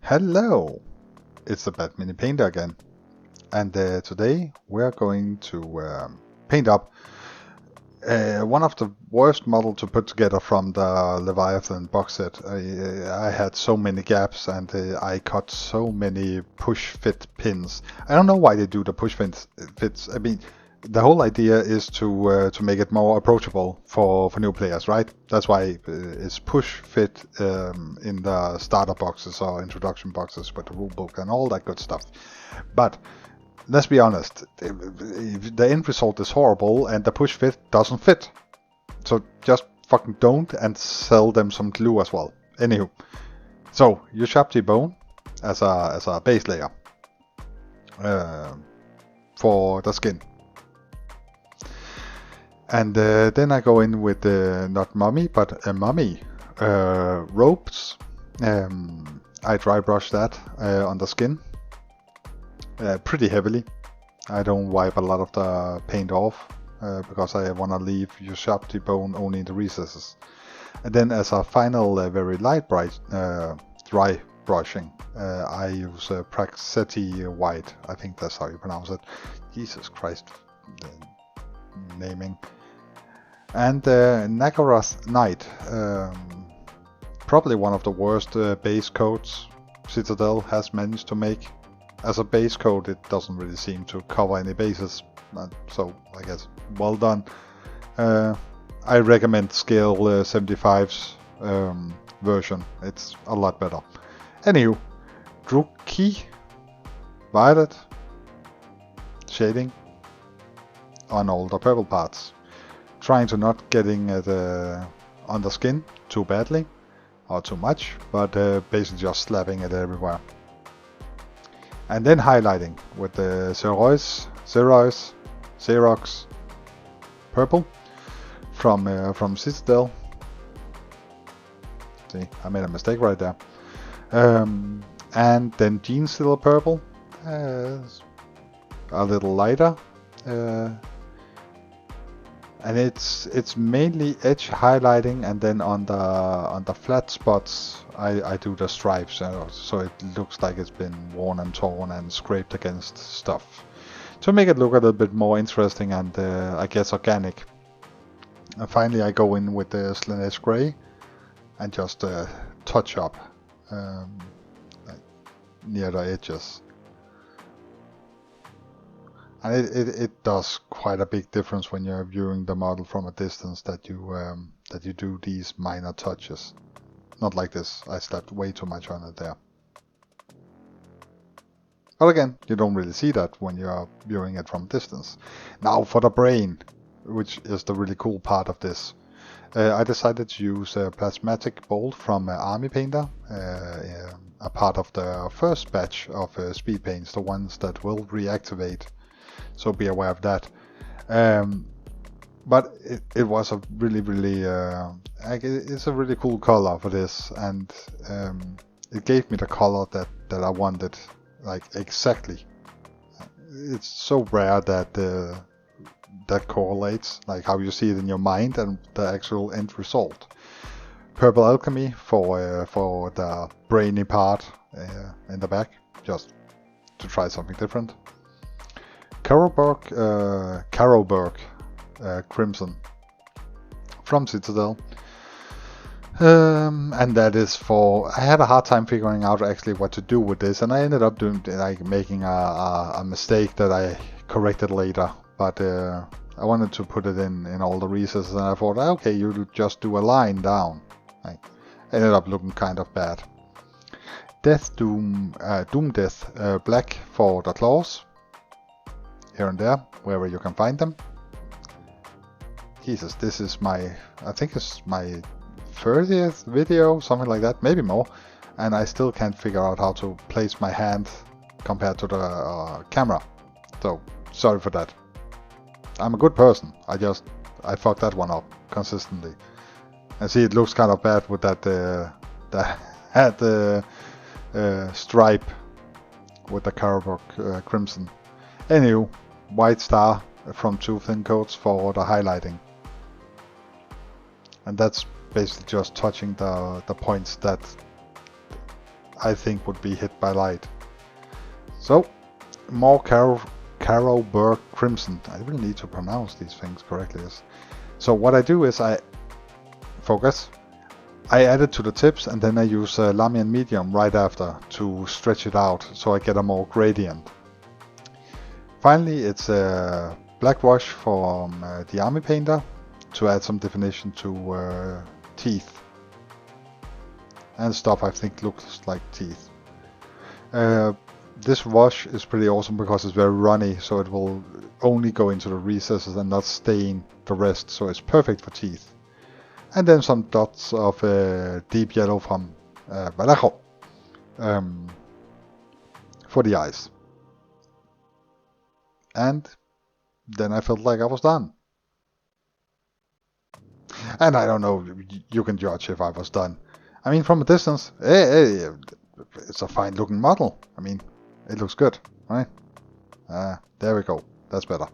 Hello, it's the Bad Mini Painter again, and today we're going to paint up one of the worst models to put together from the Leviathan box set. I had so many gaps and I cut so many push fit pins. I don't know why they do the push fits. I mean, the whole idea is to make it more approachable for new players, right? That's why it's push fit in the starter boxes or introduction boxes with the rulebook and all that good stuff. But let's be honest, the end result is horrible and the push fit doesn't fit. So just fucking don't and sell them some glue as well. Anywho, so you sharp T-bone as a base layer for the skin. And then I go in with not mummy, but a mummy ropes. I dry brush that on the skin pretty heavily. I don't wipe a lot of the paint off because I want to leave your sharp T-bone only in the recesses. And then as a final very light bright dry brushing, I use Praxeti White. I think that's how you pronounce it. Jesus Christ, naming. And Nagaroth Knight, probably one of the worst base coats Citadel has managed to make. As a base coat, it doesn't really seem to cover any bases, so I guess well done. I recommend scale 75's version, it's a lot better. Anywho, Druki Violet shading on all the purple parts. Trying to not getting it on the skin too badly or too much, but basically just slapping it everywhere. And then highlighting with the Xerox purple from Citadel. See, I made a mistake right there. And then Jean Steel purple, a little lighter. And it's mainly edge highlighting, and then on the flat spots I do the stripes, so it looks like it's been worn and torn and scraped against stuff to make it look a little bit more interesting and I guess organic. And finally I go in with the Slanesh Grey and just touch up like near the edges. And it does quite a big difference when you're viewing the model from a distance that you do these minor touches. Not like this, I slapped way too much on it there. But again, you don't really see that when you're viewing it from a distance. Now for the brain, which is the really cool part of this. I decided to use a plasmatic bolt from Army Painter, a part of the first batch of speed paints, the ones that will reactivate. So be aware of that. But it was a really it's a really cool color for this, and it gave me the color that I wanted, like exactly. It's so rare that that correlates, like how you see it in your mind and the actual end result. Purple Alchemy for the brainy part in the back, just to try something different. Carroburg Crimson from Citadel, and that is for. I had a hard time figuring out actually what to do with this, and I ended up doing making a mistake that I corrected later. But I wanted to put it in all the recesses, and I thought, okay, you just do a line down. I ended up looking kind of bad. Doom Death Black for the claws. Here and there, wherever you can find them. Jesus, this is I think it's my 30th video, something like that, maybe more, and I still can't figure out how to place my hand compared to the camera. So, sorry for that. I'm a good person, I fucked that one up consistently. And see, it looks kind of bad with that stripe with the Carroburg Crimson. Anywho, white star from 2 thin coats for the highlighting, and that's basically just touching the points that I think would be hit by light. So, more Carroburg Crimson. I really need to pronounce these things correctly. So what I do is I add it to the tips, and then I use Lamian Medium right after to stretch it out so I get a more gradient. Finally, it's a black wash from the Army Painter to add some definition to teeth and stuff I think looks like teeth. This wash is pretty awesome because it's very runny, so it will only go into the recesses and not stain the rest, so it's perfect for teeth. And then some dots of deep yellow from Vallejo for the eyes. And then I felt like I was done. And I don't know, you can judge if I was done. I mean, from a distance, it's a fine looking model. I mean, it looks good, right? There we go. That's better.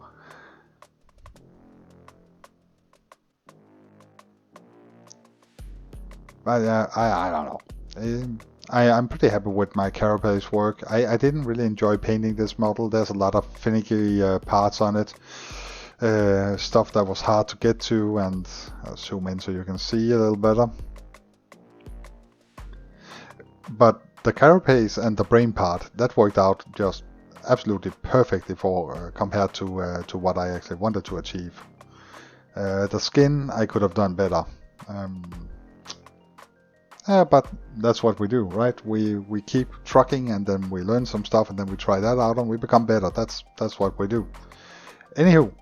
But I don't know. I'm pretty happy with my carapace work. I didn't really enjoy painting this model. There's a lot of finicky parts on it. Stuff that was hard to get to, and I'll zoom in so you can see a little better. But the carapace and the brain part, that worked out just absolutely perfectly for compared to what I actually wanted to achieve. The skin I could have done better. But that's what we do, right? We keep trucking, and then we learn some stuff, and then we try that out and we become better. That's what we do. Anywho,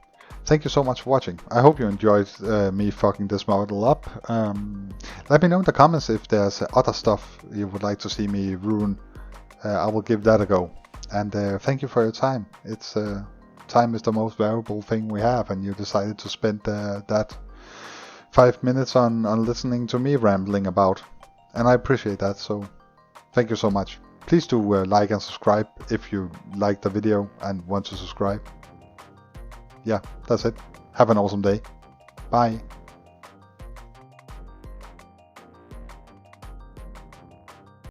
thank you so much for watching. I hope you enjoyed me fucking this model up. Let me know in the comments if there's other stuff you would like to see me ruin. I will give that a go. And thank you for your time. Time is the most valuable thing we have, and you decided to spend that 5 minutes on listening to me rambling about. And I appreciate that, so thank you so much. Please do like and subscribe if you liked the video and want to subscribe. Yeah, that's it. Have an awesome day. Bye.